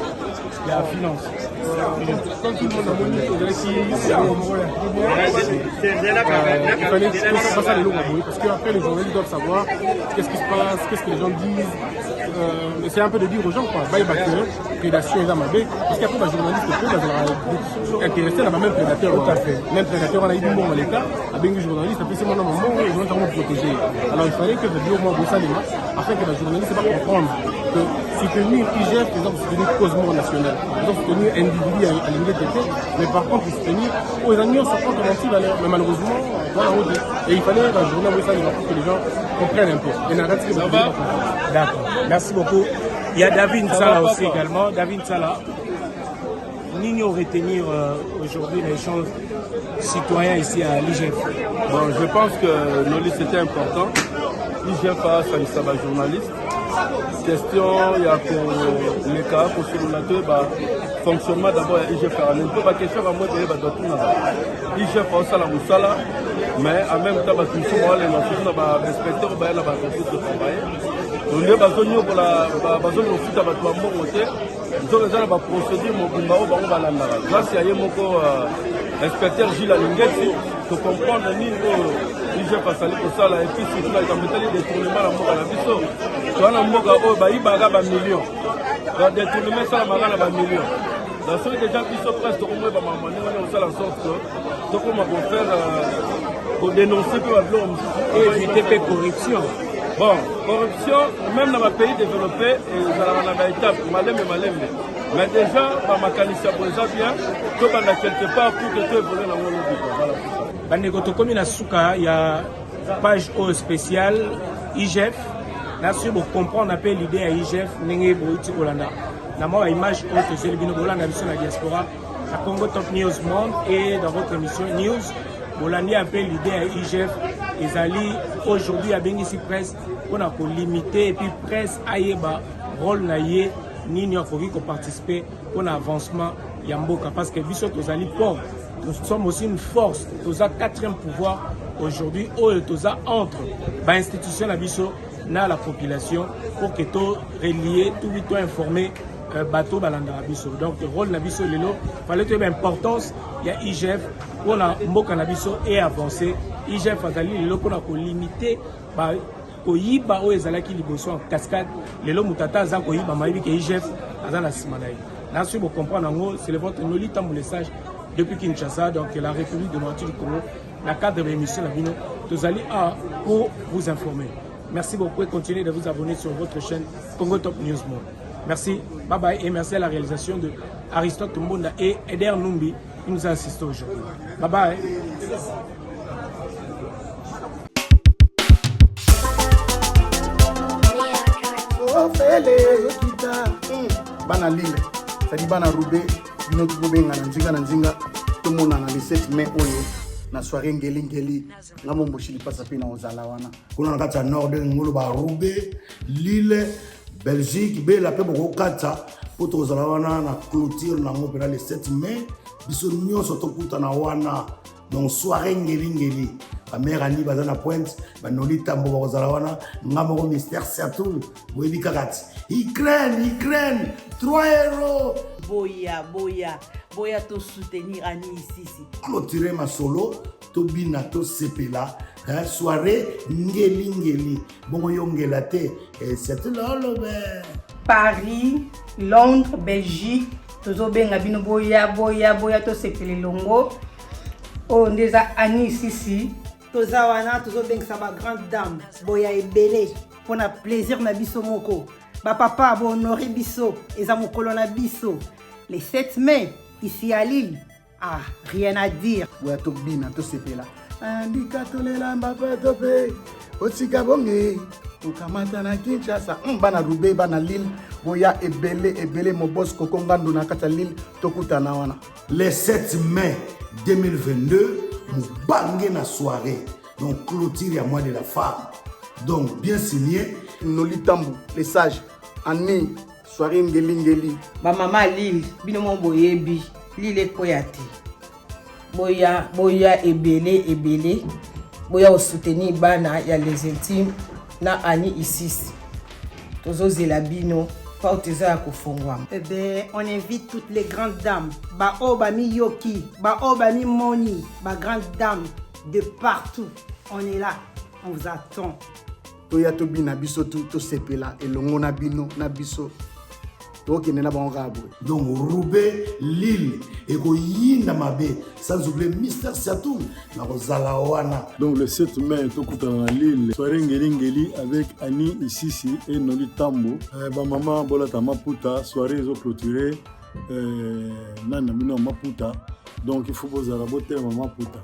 de la finance. Quand tout le monde a monnaie, il fallait que ça les longs parce qu'après les journalistes doivent savoir qu'est-ce qui se passe, qu'est-ce que les gens disent. C'est un peu de dire aux gens quoi, prédation et amabé, parce qu'après les journalistes intéressés à la même prédateur. Même prédateur, on a eu du monde à l'État, à bien les journalistes, après c'est mon moment, ils vont être protégés. Alors il fallait que le au moins de ça afin que les journalistes ne pas comprendre que soutenir IGF, par exemple, soutenir Cosmo national, par exemple, soutenir individu à l'université, mais par contre, soutenir aux amis, on se prend comme ainsi, mais malheureusement, voilà, et il fallait la journée où ça pour que les gens comprennent un peu. Et n'arrête que ça va. D'accord, merci beaucoup. Il y a David Nsala aussi également. David Nsala, nous retenir aujourd'hui l'échange citoyen ici à l'IGF. Bon, je pense que nos listes étaient importants. IGF a un journaliste. Question, il y a les cas, pour le fonctionnement d'abord, il y a IGF. Il n'y a pas question à moi de IGF a aussi la moussala, mais en même temps, les nations va respecter la constitution de travail. On est besoin pour la besoin de foot à votre côté. Nous avons la procédure, mon va l'andara. Grâce à mon inspecteur Gilles Alingeti, pour comprendre le niveau. IGF a sali pour ça, et puis surtout, il a mis des détournements à la mort à la biso. Tu as un mot à Ibaga, millions. Dans des détournements, ça va millions. Dans ceux des gens qui sont presque au moins, on fait en sorte que, comme on va faire pour dénoncer que l'homme. Et éviter la corruption. Bon, corruption, même dans les pays développés, ils ont une étape, malem et malem. Mais déjà, dans ma qualité pour les bien, tu vas quelque part pour que tu évolues dans mon lobby. Bandeko tokomi na suka il y a page spéciale IGF. Là sur pour comprendre un peu l'idée à IGF ndenge boiti Olanda. Na moi image haute c'est le bino Olanda biso la diaspora à Congo Top News Monde et dans votre émission News Olanda un peu l'idée à IGF ezali aujourd'hui à bengi si presse on a pour limiter et puis presse ayeba rôle na yé nini akoki participer pour l'avancement ya mboka parce que biso tozali pauvre. Nous sommes aussi une force. Toza 4e pouvoir aujourd'hui où toza entre l'institution la biso na la population pour que to relier tout vite informer bateau balanda biso. Donc le rôle na biso lelo fallait que l'importance il y a IGF pour la mboka na biso et avancer. IGF azali lelo pour ko limiter ba koyiba o ezalaki liboso en cascade lelo mutata aza koyiba mayibi ke IGF azana simanai. Là si vous comprenez en gros c'est le votre noli message depuis Kinshasa donc la République démocratique du Congo la cadre de l'émission la bino tous allez pour vous informer. Merci beaucoup et continuez de vous abonner sur votre chaîne Congo Top News Monde. Merci, bye bye et merci à la réalisation de Aristote Mbonda et Eder Numbi qui nous a assisté aujourd'hui. Bye bye. Bana Lille, c'est-à-dire Bana Roubaix, bino tout benga na nzinga tout le monde na le 7 mai oyo na soirée ngeli ngamo mboshili pasa pina ozala wana. Kuna na kata nord ngolo ba Roubaix, Lille, Belgique, be la pe boko kata poto ozala wana na clôture na ngo pela le 7 mai, biso nyonso tokuta na wana. Donc soirée ngeli amera ni bazana pointe banoli tambo ba ozala wana ngamo ko mystère Saturne boyebi kakati. Ukraine 3 euros. Boya to soutenir Ani ici. Clôturer ma solo to bina to sepela soirée ngeli bongo yongela te c'est lolo be Paris, Londres, Belgique, tozo benga bino boya to sepele longo. Oh ndeza Ani ici. Toza wana tozo benga sa ba grande dame boya ebele pour na plaisir na biso moko. Ba papa bo honorer biso eza mokolo na biso. Les 7 mai ici à Lille. Ah, rien à dire. Boya to bina to sepela. Andika tolela mbapa tope. Otika bonge. Ukamata na Kinshasa. Bana Roubaix, bana Lille. Boya ebele mo boss kokongando na kata Lille tokuta na wana. Le 7 mai 2022, nous bangons la soirée. Donc clôture à moi de la femme. Donc bien signé. Noli Tambu, les sages. Ani, soirée ngeli. Ma maman Lille, binomo boyebi. Lille koyate. Boya ebele. Boya au soutenir bana ya les intimes na Ani ici. Tozo zelabino. Eh bien, on invite toutes les grandes dames, Bami Yoki, Bami Moni, grandes dames de partout. On est là, on vous attend. Toya tobi na biso to sepela elongo na bino na biso. Donc Roubaix, Lille, et Koyinda Mabe, sans oublier Mister Saturne, na Wana. Donc le 7 mai, Tokuta na Lille, soirée ngeli avec Ani Isisi et Noli Tambo. Maman Bolata Maputa, soirée ils ont clôturé, Nana Mino Maputa. Donc il faut poser la beauté Maman Puta.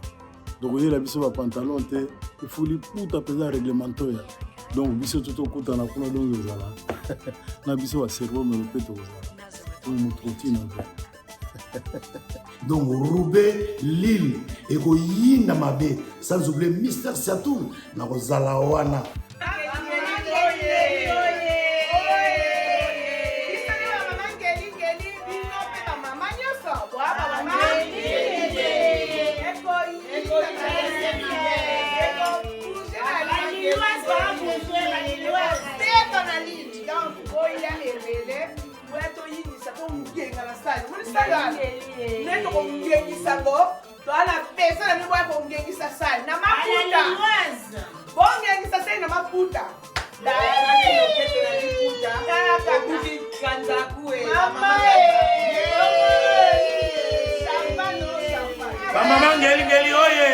Donc il y a la biso pantalon, il faut les puta peser réglementaire. Donc biso tout kuta na kuna donc zala na biso wa cerveau mais le peto zala on nous trottine donc Roubaix, Lille et Koyinda Mabe sans oublier Mister Saturne na zala wana. Maman ngeli oye.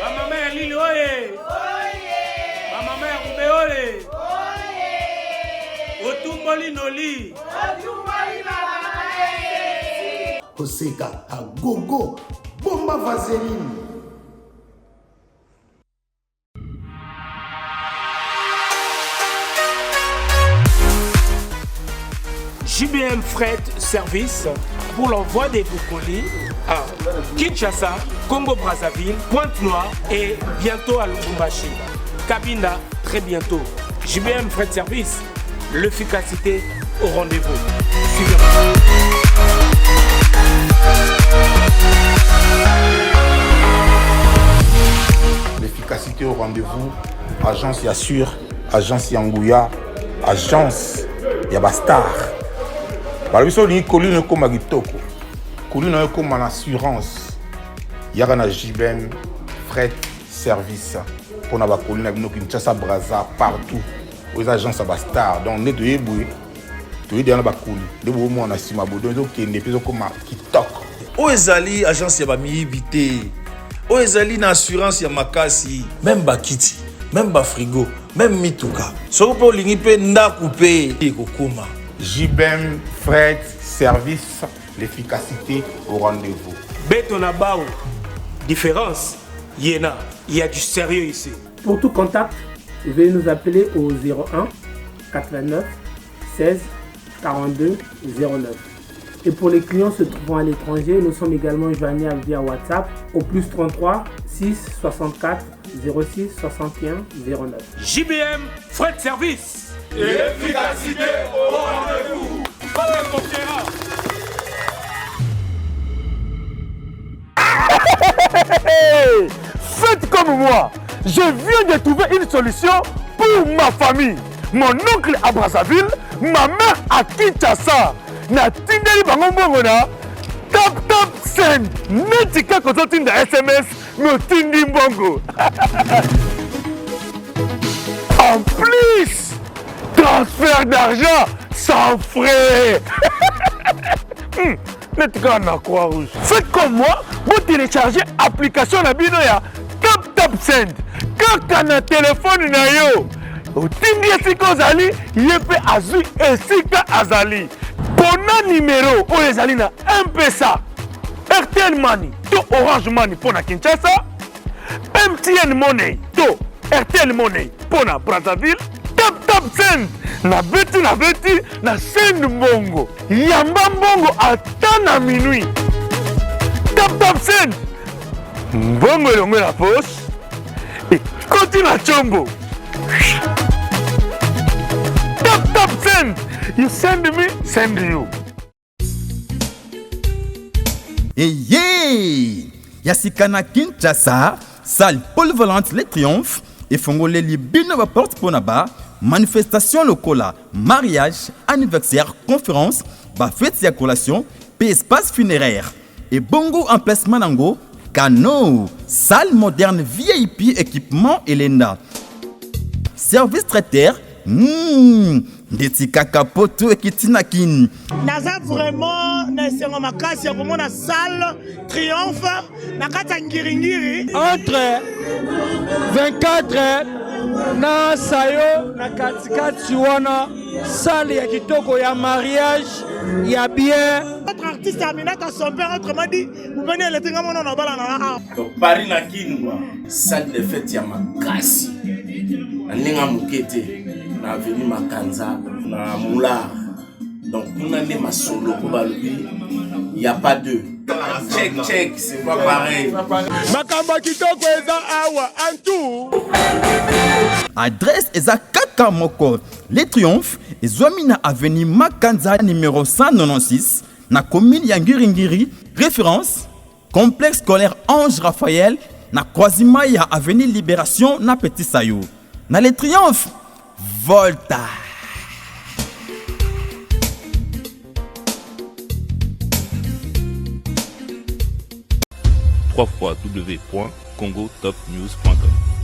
Maman ya Lille oye. Maman ya Roubaix oye. Otumboli noli. Oseka a gogo bomba vaseline. JBM Fret Service pour l'envoi de vos colis à Kinshasa, Congo-Brazzaville, Pointe-Noire et bientôt à Lubumbashi. Cabinda, très bientôt. JBM Fret Service, l'efficacité au rendez-vous. Suivez-moi. L'efficacité au rendez-vous, agence Yassure, agence Yangouya, agence Yabastar. Balobiso ni colline comme Kitoko, colline comme en assurance. Yagana Jibem, fret, service. Pour la colline avec nos Kinshasa, Brazza, partout. Aux agences Yabastar. Donc, on est de Eboué. Tu es dans la colline. De Boumou, on a Simabo. Donc, il y a des gens comme Kitoko. Oezali, agence Yabami Vité. Oezali, assurance Yamakasi. Même Bakiti, même Frigo, même Mituka. Sopo Lingipe Nda Coupé. Kokoma. JBM, fret, service, l'efficacité au rendez-vous. Betonabao, différence, Yéna, il y a du sérieux ici. Pour tout contact, veuillez nous appeler au 01 89 16 42 09. Et pour les clients se trouvant à l'étranger, nous sommes également joignables via WhatsApp au plus 33 6 64 06 61 09. JBM, frais de service. Et l'efficacité au rendez-vous. Faites comme moi. Je viens de trouver une solution pour ma famille. Mon oncle à Brazzaville, ma mère à Kinshasa. Na tindeli bango mbongo na tap send. Netika kozotinda SMS no tindi mbongo. En plus, transfert d'argent sans frais. Netika na Croix-Rouge. Faites comme moi, vous téléchargez l'application na bino ya tap send. Kaka na téléphone na yo. Otindi esika ozali, yepe azui esika azali. Pona numéro oyo ezali na M-Pesa, RTL Money to Orange Money pona Kinshasa, MTN Money to RTL Money pona Brazzaville, tap send na beti na send mbongo. Yamba mbongo ata na minuit. Tap send. Mbongo elongo na poche. Ekoti na chombo. Tap send. You send me, send you. Hey, Yasikana Kinshasa, salle polyvalente Les Triomphes, et Fongolé Libino porte pour Naba, manifestation locale, mariage, anniversaire, conférence, fête et collation, espace funéraire. Et bongo emplacement nango, canot, salle moderne VIP, équipement Elena. Service traiteur, Detika Kapoto et Kitinakin. Naza vraiment na makasi ya komona salle triomphe na kata ngiringiri entre 24 na sayo na katikati wana salle ya kitoko ya mariage ya bien. Notre artiste Aminata son père autrement dit vous venez le tinga mona na bala na Paris na kinwa salle de fête ya makasi. Ninga mukete na avenue Makanza na Moulard. Donc pour n'aller ma solo pour Baloubi, il n'y a pas deux. Check, c'est pas pareil. Makamba kitoko eza awa antu. Adresse eza Kaka Moko. Les Triomphes ezomina avenue Makanza numéro 196 na commune ya Ngiringiri. Référence complexe scolaire Ange Raphaël na croisement ya avenue Libération na Petit Sayo. Na Les Triomphes Volta. www.congotopnews.com